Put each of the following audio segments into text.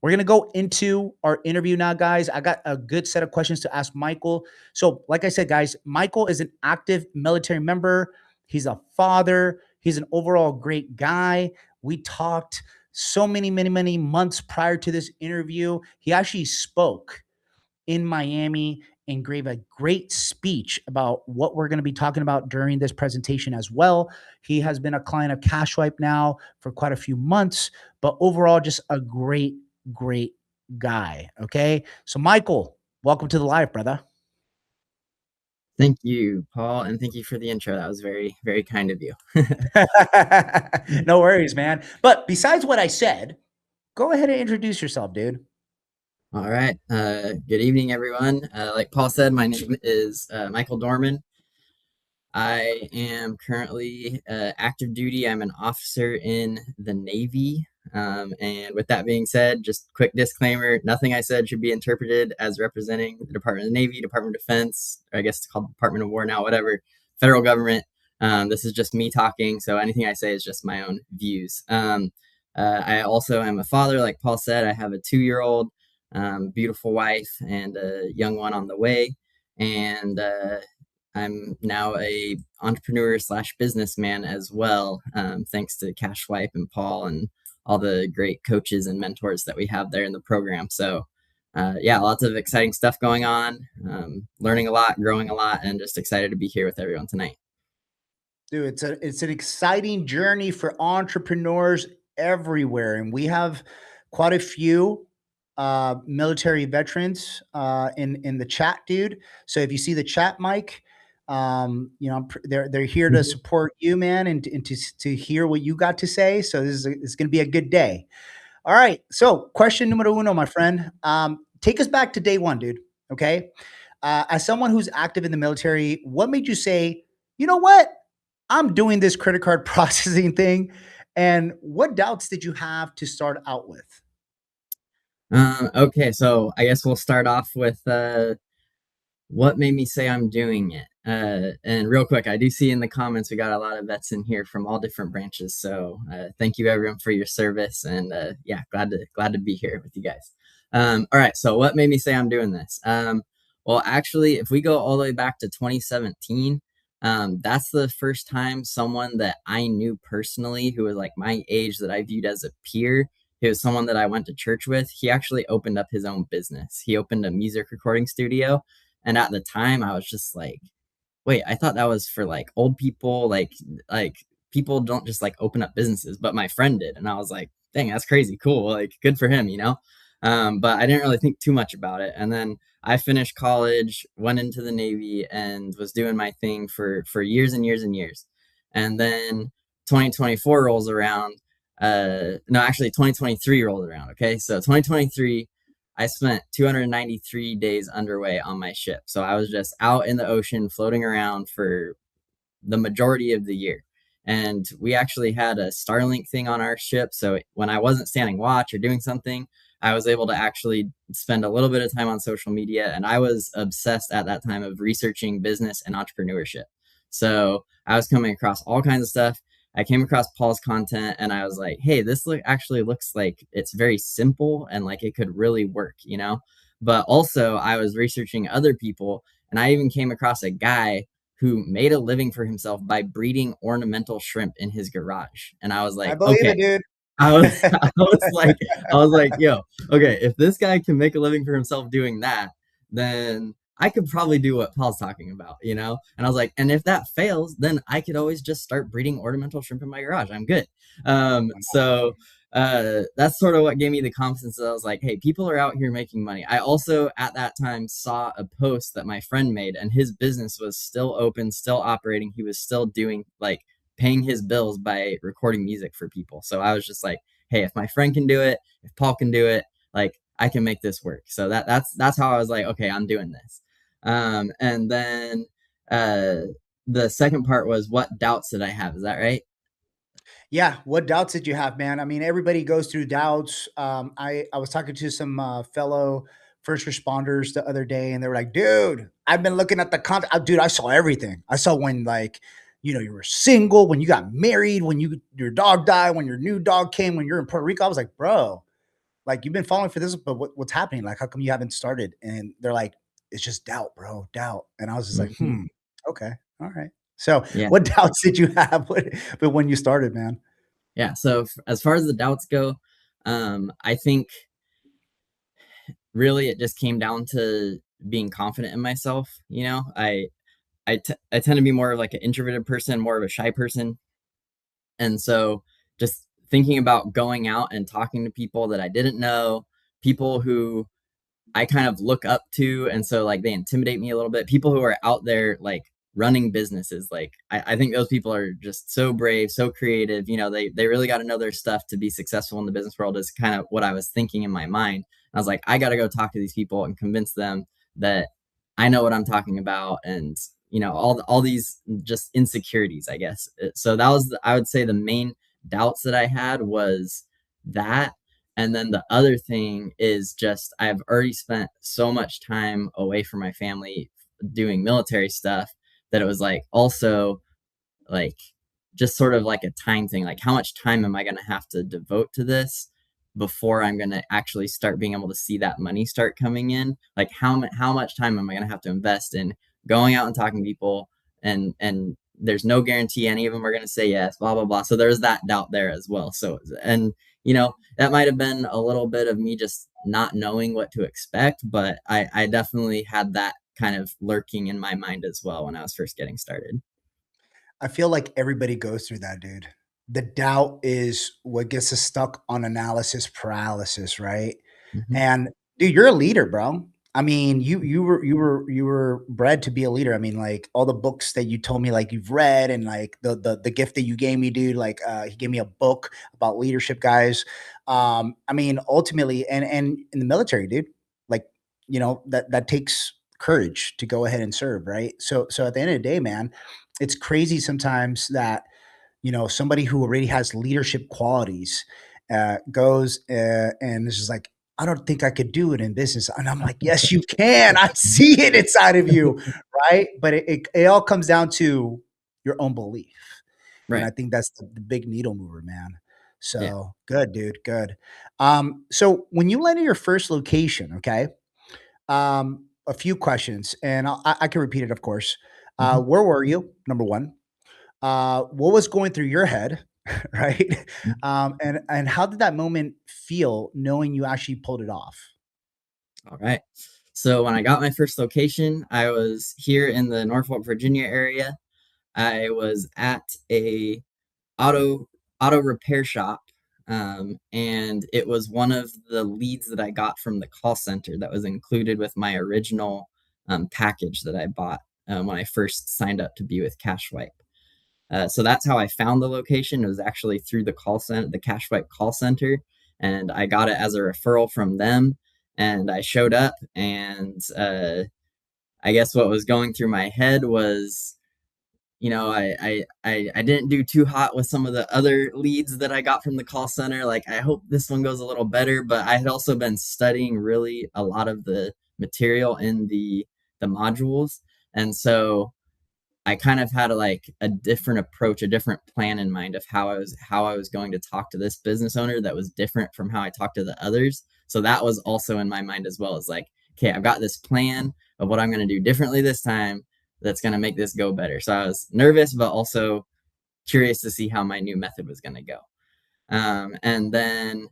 We're going to go into our interview now, guys. I got a good set of questions to ask Michael. So, like I said, guys, Michael is an active military member. He's a father. He's an overall great guy. We talked so many months prior to this interview. He actually spoke in Miami and gave a great speech about what we're going to be talking about during this presentation as well. He has been a client of Cashwipe now for quite a few months, but overall, just a great guy. Okay. So, Michael, welcome to the live, brother. Thank you, Paul, and thank you for the intro. That was very, very kind of you. No worries, man. But besides what I said, go ahead and introduce yourself, dude. All right. Good evening, everyone. Like Paul said, my name is Michael Dorman. I am currently active duty. I'm an officer in the Navy. And with that being said, just quick disclaimer, nothing I said should be interpreted as representing the Department of the Navy, Department of Defense, or I guess it's called Department of War now, whatever, federal government. This is just me talking, so anything I say is just my own views. I also am a father, like Paul said. I have a 2-year-old, beautiful wife, and a young one on the way. And I'm now a entrepreneur slash businessman as well, thanks to Cashwipe and Paul and all the great coaches and mentors that we have there in the program. So yeah, lots of exciting stuff going on, learning a lot, growing a lot, and just excited to be here with everyone tonight. Dude, it's an exciting journey for entrepreneurs everywhere, and we have quite a few military veterans in the chat, dude. So if you see the chat, Mike, they're here to support you, man, and to hear what you got to say. So this is going to be a good day. All right. So question numero uno, my friend. Take us back to day one, dude. Okay. As someone who's active in the military, what made you say, you know what? I'm doing this credit card processing thing. And what doubts did you have to start out with? Okay, so I guess we'll start off with what made me say I'm doing it. And real quick, I do see in the comments we got a lot of vets in here from all different branches. So thank you everyone for your service, and yeah, glad to be here with you guys. All right, so what made me say I'm doing this? Well, actually, if we go all the way back to 2017, that's the first time someone that I knew personally, who was like my age, that I viewed as a peer. He was someone that I went to church with. He actually opened up his own business. He opened a music recording studio. And at the time I was just like, wait, I thought that was for like old people, like people don't just like open up businesses, but my friend did. And I was like, dang, that's crazy cool. Like good for him, you know? But I didn't really think too much about it. And then I finished college, went into the Navy, and was doing my thing for years and years and years. And then 2024 rolls around. No, actually 2023 rolled around. Okay. So 2023, I spent 293 days underway on my ship. So I was just out in the ocean floating around for the majority of the year. And we actually had a Starlink thing on our ship. So when I wasn't standing watch or doing something, I was able to actually spend a little bit of time on social media. And I was obsessed at that time of researching business and entrepreneurship. So I was coming across all kinds of stuff. I came across Paul's content and I was like, hey, this actually looks like it's very simple and like it could really work, you know? But also, I was researching other people, and I even came across a guy who made a living for himself by breeding ornamental shrimp in his garage. And I was I like, believe okay, it, dude. I was like, yo, okay, if this guy can make a living for himself doing that, then I could probably do what Paul's talking about, you know? And I was like, and if that fails, then I could always just start breeding ornamental shrimp in my garage. I'm good. So that's sort of what gave me the confidence that I was like, hey, people are out here making money. I also at that time saw a post that my friend made, and his business was still open, still operating. He was still doing like paying his bills by recording music for people. So I was just like, hey, if my friend can do it, if Paul can do it, like I can make this work. So that's how I was like, okay, I'm doing this. And then the second part was, what doubts did I have? Is that right? Yeah. What doubts did you have, man? I mean, everybody goes through doubts. I was talking to some fellow first responders the other day, and they were like, "Dude, I've been looking at the content. Dude, I saw everything. I saw when you were single, when you got married, when your dog died, when your new dog came, when you're in Puerto Rico." I was like, "Bro, like, you've been following for this, but what's happening? Like, how come you haven't started? And they're like, it's just doubt, bro, doubt. And I was just like, Mhm. okay, all right. So, Yeah. what doubts did you have but when you started, man? Yeah. So as far as the doubts go, I think really it just came down to being confident in myself. I tend to be more of like an introverted person, more of a shy person. And so just thinking about going out and talking to people that I didn't know, people who I kind of look up to, and so like they intimidate me a little bit. People who are out there like running businesses, like I think those people are just so brave, so creative. They really got to know their stuff to be successful in the business world. Is kind of what I was thinking in my mind. I was like, I got to go talk to these people and convince them that I know what I'm talking about, and all these just insecurities, I guess. So that was, I would say, the main doubts that I had was that. And then the other thing is just I've already spent so much time away from my family doing military stuff that it was like also like just sort of like a time thing. Like, how much time am I going to have to devote to this before I'm going to actually start being able to see that money start coming in? Like, how much time am I going to have to invest in going out and talking to people, and there's no guarantee any of them are going to say yes, blah blah blah. So there's that doubt there as well. So, and that might have been a little bit of me just not knowing what to expect, but I definitely had that kind of lurking in my mind as well when I was first getting started. I feel like everybody goes through that, dude. The doubt is what gets us stuck on analysis paralysis, right? Hmm. And dude, you're a leader, bro. I mean, you were bred to be a leader. I mean, like all the books that you told me, like you've read, and like the gift that you gave me, dude. Like, he gave me a book about leadership, guys. I mean, ultimately, and in the military, dude, like, that takes courage to go ahead and serve, right? So at the end of the day, man, it's crazy sometimes that somebody who already has leadership qualities goes and is just like, I don't think I could do it in business. And I'm like, yes, you can. I see it inside of you, right? But it all comes down to your own belief. And Right. I think that's the big needle mover, man. Yeah. So good, dude. Good. So when you landed your first location, okay, a few questions, and I can repeat it, of course. Hmm. Where were you? Number one. What was going through your head, right? And how did that moment feel knowing you actually pulled it off? All right. So when I got my first location, I was here in the Norfolk, Virginia area. I was at a auto auto repair shop, and it was one of the leads that I got from the call center that was included with my original package that I bought when I first signed up to be with Cashwipe. So that's how I found the location. It was actually through the call center, the Cashwipe call center, and I got it as a referral from them. And I showed up, and I guess what was going through my head was, I didn't do too hot with some of the other leads that I got from the call center. Like, I hope this one goes a little better, but I had also been studying really a lot of the material in the modules, and so I kind of had a different approach, a different plan in mind of how I was going to talk to this business owner that was different from how I talked to the others. So that was also in my mind as well, as like, okay, I've got this plan of what I'm going to do differently this time that's going to make this go better. So I was nervous, but also curious to see how my new method was going to go. And then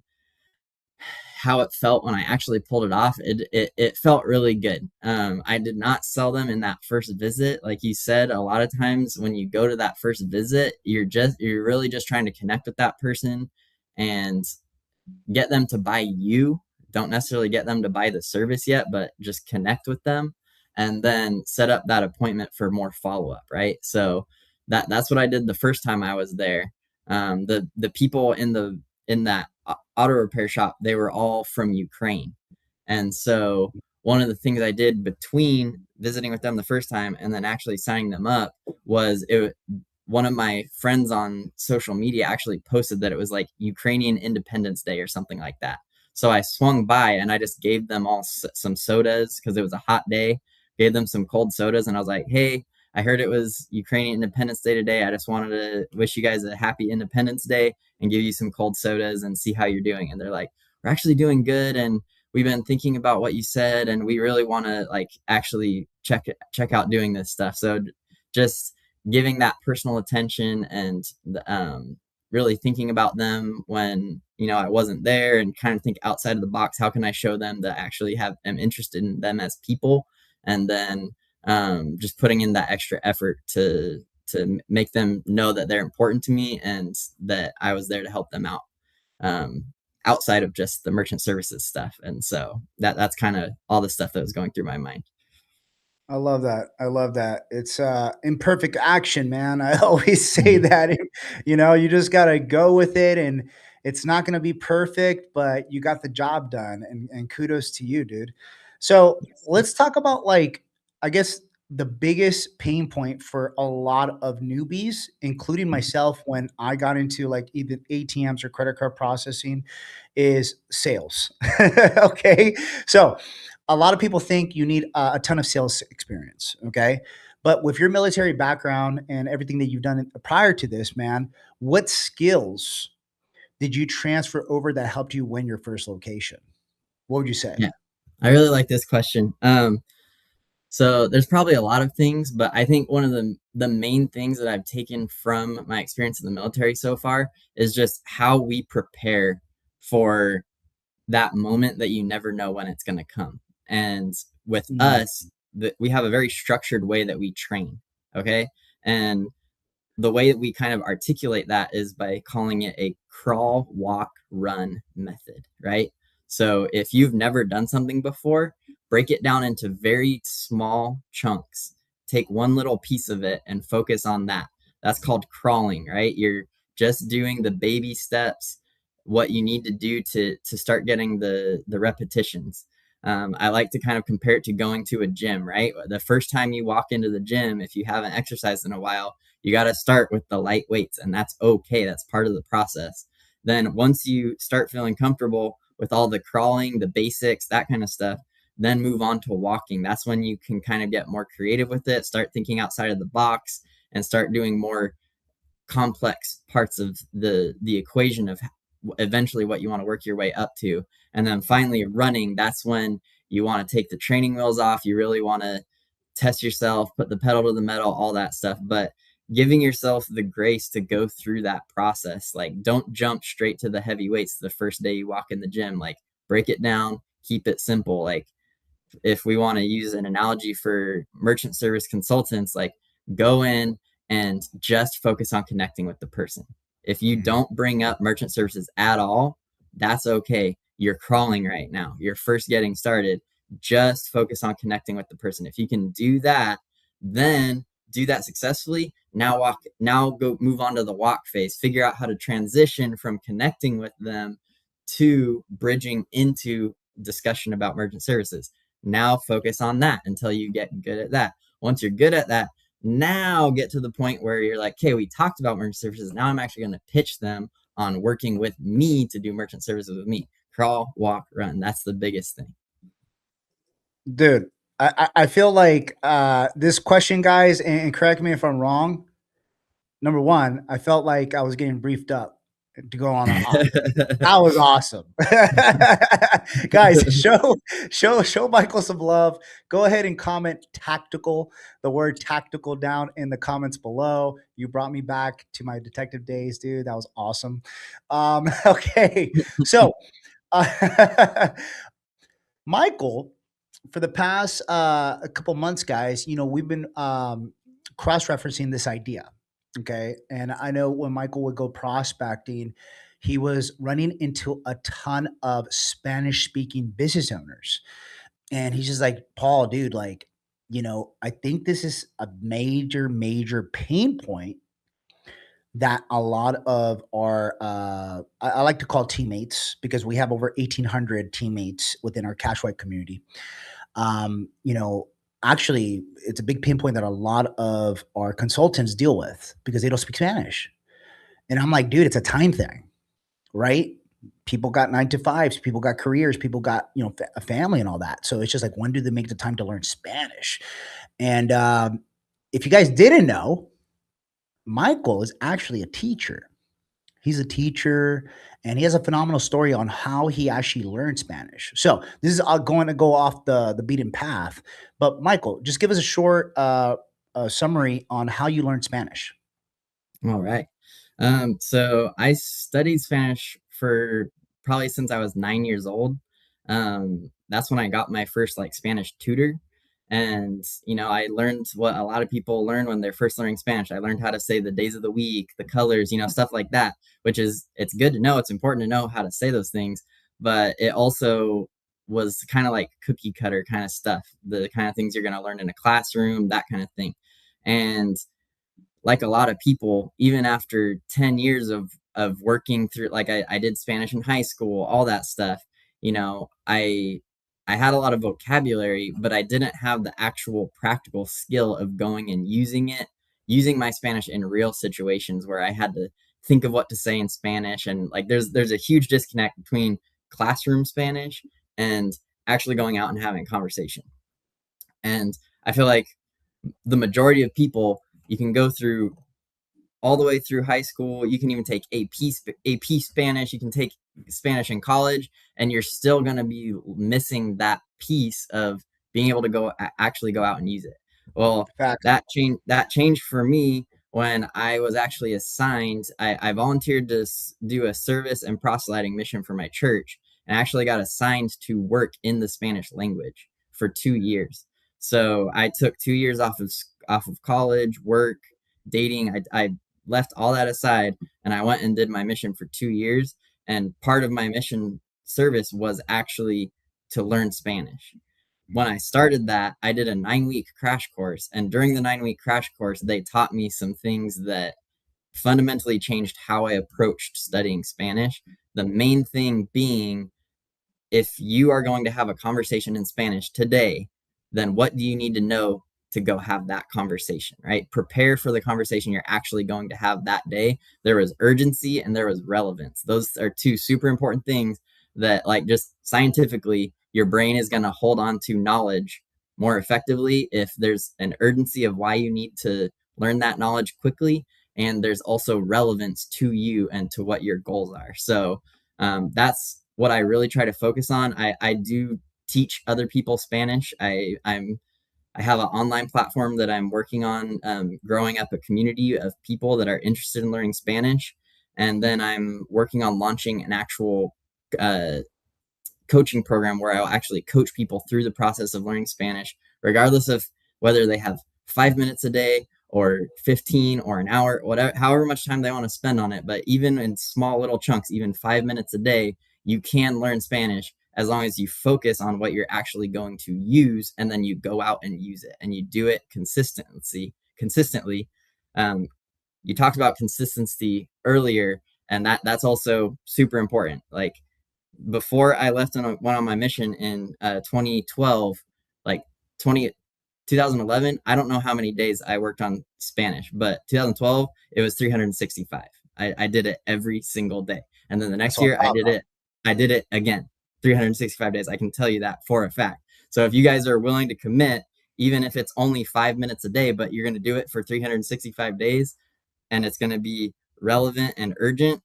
how it felt when I actually pulled it off, it felt really good. I did not sell them in that first visit. Like you said, a lot of times when you go to that first visit, you're really just trying to connect with that person and get them to buy you. Don't necessarily get them to buy the service yet, but just connect with them and then set up that appointment for more follow up, right? So that's what I did the first time I was there. The people in that auto repair shop, they were all from Ukraine. And so one of the things I did between visiting with them the first time and then actually signing them up was one of my friends on social media actually posted that it was like Ukrainian Independence Day or something like that. So I swung by and I just gave them all some sodas because it was a hot day. Gave them some cold sodas and I was like, "Hey, I heard it was Ukrainian Independence Day today. I just wanted to wish you guys a happy Independence Day and give you some cold sodas and see how you're doing." And they're like, we're actually doing good, and we've been thinking about what you said, and we really want to like actually check out doing this stuff. So just giving that personal attention and really thinking about them when I wasn't there, and kind of think outside of the box. How can I show them that I actually am interested in them as people, and then just putting in that extra effort to make them know that they're important to me and that I was there to help them out, um, outside of just the merchant services stuff. And so that's kind of all the stuff that was going through my mind. I love that. I love that. It's imperfect action, man. I always say Mhm. that. You just gotta go with it, and it's not gonna be perfect, but you got the job done, and kudos to you, dude. So Yes. let's talk about, like, I guess the biggest pain point for a lot of newbies, including Mhm. myself, when I got into like either ATMs or credit card processing, is sales. Okay, so a lot of people think you need a ton of sales experience. Okay. But with your military background and everything that you've done prior to this, man, what skills did you transfer over that helped you win your first location? What would you say? Yeah, I really like this question. So there's probably a lot of things, but I think one of the main things that I've taken from my experience in the military so far is just how we prepare for that moment that you never know when it's going to come. And with Mm, us, we have a very structured way that we train. Okay. And the way that we kind of articulate that is by calling it a crawl, walk, run method, right? So if you've never done something before, break it down into very small chunks. Take one little piece of it and focus on that. That's called crawling, right? You're just doing the baby steps, what you need to do to start getting the repetitions. I like to kind of compare it to going to a gym, right? The first time you walk into the gym, if you haven't exercised in a while, you got to start with the light weights, and that's okay. That's part of the process. Then once you start feeling comfortable with all the crawling, the basics, that kind of stuff, then move on to walking. That's when you can kind of get more creative with it, start thinking outside of the box, and start doing more complex parts of the equation of eventually what you want to work your way up to. And then finally running, that's when you want to take the training wheels off. You really want to test yourself, put the pedal to the metal, all that stuff. But giving yourself the grace to go through that process. Like, don't jump straight to the heavy weights the first day you walk in the gym. Like, break it down, keep it simple. Like, if we want to use an analogy for merchant service consultants, like, go in and just focus on connecting with the person. If you mhm. don't bring up merchant services at all, that's okay. You're crawling right now. You're first getting started. Just focus on connecting with the person. If you can do that, then do that successfully. Now go move on to the walk phase. Figure out how to transition from connecting with them to bridging into discussion about merchant services. Now focus on that until you get good at that. Once you're good at that, now get to the point where you're like, okay, we talked about merchant services. Now I'm actually going to pitch them on working with me to do merchant services with me. Crawl, walk, run. That's the biggest thing. Dude, I feel like this question, guys, and correct me if I'm wrong. Number one, I felt like I was getting briefed up to go on that was awesome. Guys, show Michael some love. Go ahead and comment tactical, the word tactical down in the comments below. You brought me back to my detective days, dude. That was awesome. Okay. So, Michael, for the past a couple months, guys, we've been cross-referencing this idea. Okay. And I know when Michael would go prospecting, he was running into a ton of Spanish speaking business owners. And he's just like, Paul, dude, like, I think this is a major, major pain point that a lot of our, I like to call teammates, because we have over 1,800 teammates within our cash white community. um, you know, Actually, it's a big pinpoint that a lot of our consultants deal with because they don't speak Spanish. And I'm like, dude, it's a time thing, right? People got 9 to 5s, people got careers, people got, a family and all that. So it's just like, when do they make the time to learn Spanish? And if you guys didn't know, Michael is actually a teacher. He's a teacher, and he has a phenomenal story on how he actually learned Spanish. So this is going to go off the beaten path. But Michael, just give us a short summary on how you learned Spanish. All right. So I studied Spanish for probably since I was 9 years old. That's when I got my first like Spanish tutor. And, I learned what a lot of people learn when they're first learning Spanish. I learned how to say the days of the week, the colors, stuff like that, it's good to know. It's important to know how to say those things, but it also was kind of like cookie cutter kind of stuff, the kind of things you're going to learn in a classroom, that kind of thing. And like a lot of people, even after 10 years of working through, like I did Spanish in high school, all that stuff, I had a lot of vocabulary, but I didn't have the actual practical skill of going and using my Spanish in real situations where I had to think of what to say in Spanish. And like there's a huge disconnect between classroom Spanish and actually going out and having a conversation. And I feel like the majority of people, you can go through all the way through high school. You can even take AP Spanish. You can take Spanish in college, and you're still going to be missing that piece of being able to actually go out and use it. Well, Facts. that changed for me when I was actually assigned. I volunteered to do a service and proselyting mission for my church, and actually got assigned to work in the Spanish language for 2 years. So I took 2 years off of college, work, dating. I left all that aside, and I went and did my mission for 2 years. And part of my mission service was actually to learn Spanish. When I started that, I did a 9 week crash course. And during the 9 week crash course, they taught me some things that fundamentally changed how I approached studying Spanish. The main thing being, if you are going to have a conversation in Spanish today, then what do you need to know to go have that conversation, right? Prepare for the conversation you're actually going to have that day. There was urgency and there was relevance. Those are two super important things that, like, just scientifically, your brain is going to hold on to knowledge more effectively if there's an urgency of why you need to learn that knowledge quickly, and there's also relevance to you and to what your goals are. So that's what I really try to focus on. I do teach other people Spanish. I have an online platform that I'm working on, growing up a community of people that are interested in learning Spanish. And then I'm working on launching an actual uh, coaching program where I'll actually coach people through the process of learning Spanish, regardless of whether they have 5 minutes a day or 15 or an hour, whatever, however much time they want to spend on it. But even in small little chunks, even 5 minutes a day, you can learn Spanish as long as you focus on what you're actually going to use, and then you go out and use it and you do it consistently. Um, you talked about consistency earlier, and that's also super important. Like, before I went on my mission in 2012, like 2011, I don't know how many days I worked on Spanish, but 2012, it was 365. I did it every single day. And then the That's next all year about, bro. I did it again, 365 days. I can tell you that for a fact. So if you guys are willing to commit, even if it's only 5 minutes a day, but you're going to do it for 365 days, and it's going to be relevant and urgent,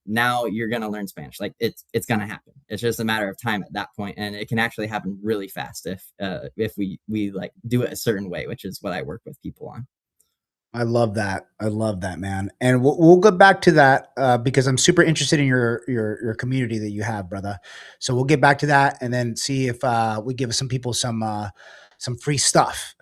now you're going to learn Spanish. Like, it's going to happen. It's just a matter of time at that point, and it can actually happen really fast if we like do it a certain way, which is what I work with people on. I love that. I love that, man. And we'll go back to that because I'm super interested in your community that you have, brother. So we'll get back to that and then see if we give some people some free stuff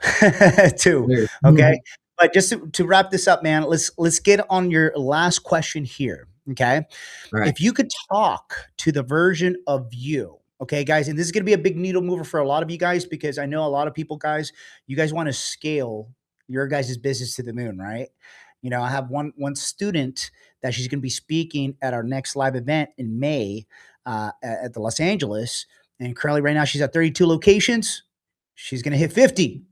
too. Sure. Okay. But just to wrap this up, man, let's get on your last question here. Okay. All right. If you could talk to the version of you, okay, guys, and this is going to be a big needle mover for a lot of you guys because I know a lot of people, guys, you guys want to scale your guys' business to the moon, right? You know, I have one student that she's going to be speaking at our next live event in May at the Los Angeles, and currently right now she's at 32 locations. She's going to hit 50,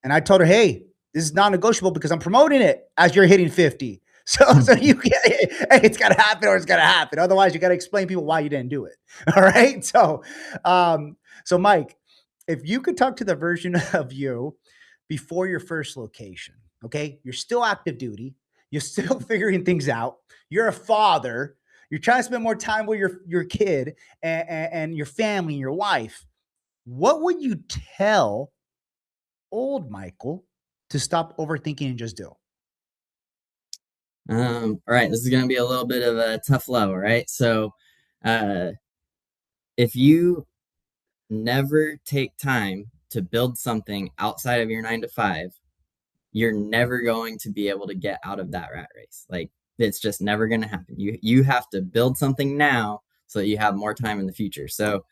and I told her, hey, this is non-negotiable because I'm promoting it as you're hitting 50. So you can, hey, it's got to happen or it's got to happen. Otherwise, you got to explain people why you didn't do it. All right. So Mike, if you could talk to the version of you before your first location, okay, you're still active duty. You're still figuring things out. You're a father. You're trying to spend more time with your kid and your family and your wife. What would you tell old Michael to stop overthinking and just do? All right, this is going to be a little bit of a tough level, right? So, uh, if you never take time to build something outside of your 9 to 5, you're never going to be able to get out of that rat race. Like, it's just never going to happen. You have to build something now so that you have more time in the future. So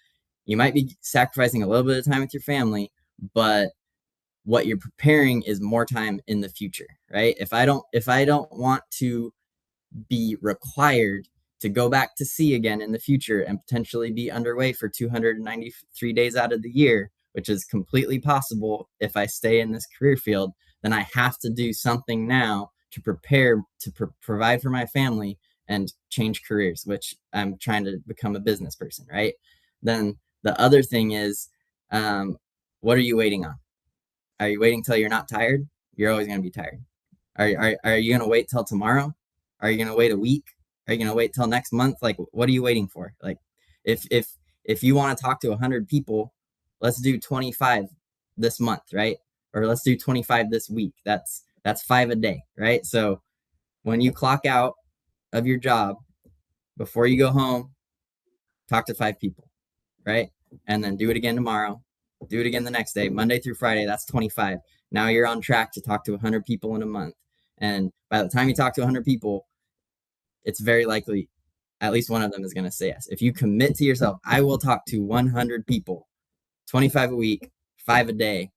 you might be sacrificing a little bit of time with your family, but what you're preparing is more time in the future, right? If I don't want to be required to go back to sea again in the future and potentially be underway for 293 days out of the year, which is completely possible if I stay in this career field, then I have to do something now to prepare to provide for my family and change careers, which I'm trying to become a business person, right? Then the other thing is, what are you waiting on? Are you waiting till you're not tired? You're always going to be tired. Are you going to wait till tomorrow? Are you going to wait a week? Are you going to wait till next month? Like, what are you waiting for? Like, if you want to talk to 100 people, let's do 25 this month, right? Or let's do 25 this week. That's 5 a day, right? So when you clock out of your job, before you go home, talk to 5 people, right? And then do it again tomorrow, do it again the next day, Monday through Friday. That's 25. Now you're on track to talk to 100 people in a month. And by the time you talk to 100 people, it's very likely at least one of them is going to say yes. If you commit to yourself, I will talk to 100 people, 25 a week, 5 a day.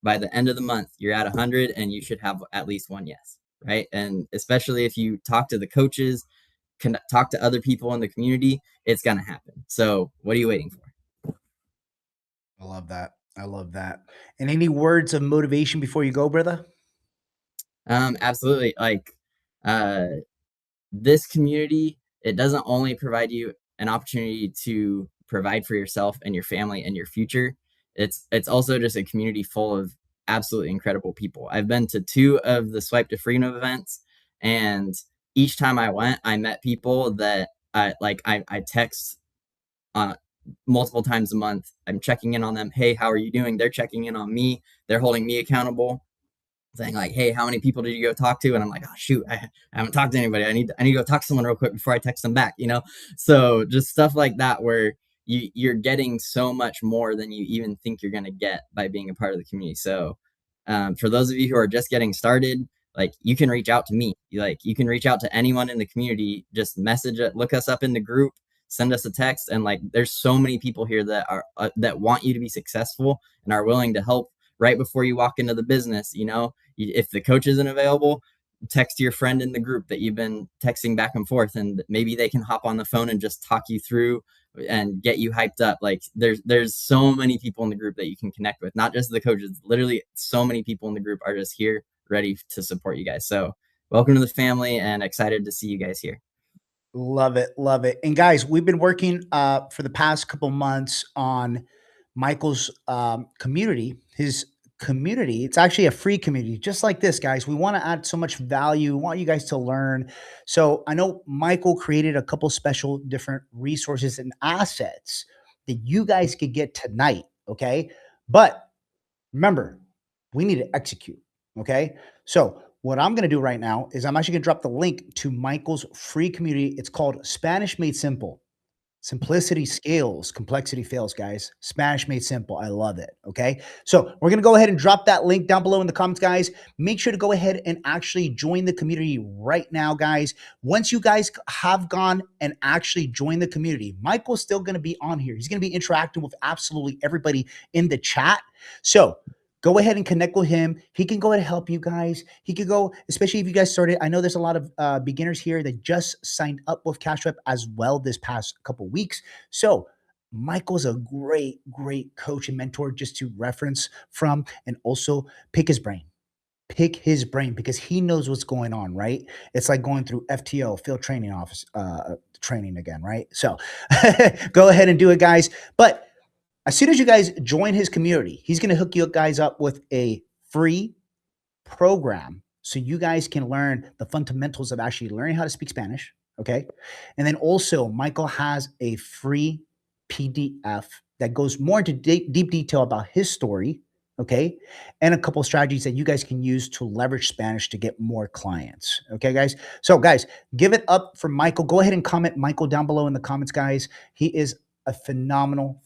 By the end of the month, you're at 100 and you should have at least one yes, right? And especially if you talk to the coaches, can talk to other people in the community, it's going to happen. So what are you waiting for? I love that. I love that. And any words of motivation before you go, brother? Absolutely. Like, uh, this community, it doesn't only provide you an opportunity to provide for yourself and your family and your future. It's also just a community full of absolutely incredible people. I've been to 2 of the Swipe to Freedom events, and each time I went, I met people that I text uh, multiple times a month. I'm checking in on them. Hey, how are you doing? They're checking in on me. They're holding me accountable, saying like, "Hey, how many people did you go talk to?" And I'm like, "Oh shoot, I haven't talked to anybody. I need to go talk to someone real quick before I text them back." So just stuff like that where you're getting so much more than you even think you're gonna get by being a part of the community. So for those of you who are just getting started, like you can reach out to me. You can reach out to anyone in the community. Just message it, look us up in the group, send us a text, and like there's so many people here that are that want you to be successful and are willing to help right before you walk into the business. If the coach isn't available, text your friend in the group that you've been texting back and forth, and maybe they can hop on the phone and just talk you through and get you hyped up. Like there's so many people in the group that you can connect with, not just the coaches. Literally so many people in the group are just here ready to support you guys. So welcome to the family, and excited to see you guys here. Love it, love it. And guys, we've been working for the past couple months on Michael's community. His community. It's actually a free community, just like this, guys. We want to add so much value. We want you guys to learn. So I know Michael created a couple special different resources and assets that you guys could get tonight. Okay, but remember, we need to execute. Okay. So, what I'm going to do right now is I'm actually going to drop the link to Michael's free community. It's called Spanish Made Simple. Simplicity scales, complexity fails, guys. Spanish made simple. I love it. Okay. So we're going to go ahead and drop that link down below in the comments, guys. Make sure to go ahead and actually join the community right now, guys. Once you guys have gone and actually joined the community, Michael's still going to be on here. He's going to be interacting with absolutely everybody in the chat. So go ahead and connect with him. He can go ahead and help you guys. He could go, especially if you guys started. I know there's a lot of beginners here that just signed up with CashRep as well this past couple weeks. So Michael's a great, great coach and mentor just to reference from and also pick his brain. Pick his brain because he knows what's going on, right? It's like going through FTO, field training office training again, right? So go ahead and do it, guys. But as soon as you guys join his community, he's going to hook you guys up with a free program so you guys can learn the fundamentals of actually learning how to speak Spanish. Okay. And then also, Michael has a free PDF that goes more into deep detail about his story. Okay. And a couple strategies that you guys can use to leverage Spanish to get more clients. Okay, guys. So, guys, give it up for Michael. Go ahead and comment Michael down below in the comments, guys. He is a phenomenal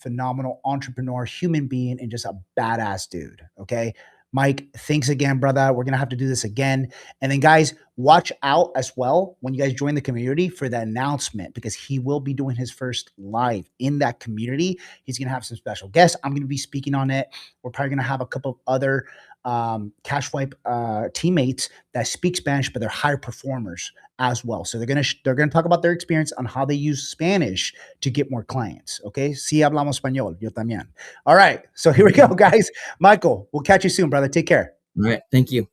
entrepreneur, human being, and just a badass dude. Okay. Mike, thanks again, brother. We're going to have to do this again. And then, guys, watch out as well when you guys join the community for the announcement, because he will be doing his first live in that community. He's going to have some special guests. I'm going to be speaking on it. We're probably going to have a couple of other cash wipe teammates that speak Spanish, but they're high performers as well. So they're gonna talk about their experience on how they use Spanish to get more clients. Okay, si hablamos español, yo también. All right, so here we go, guys. Michael, we'll catch you soon, brother. Take care. All right. Thank you.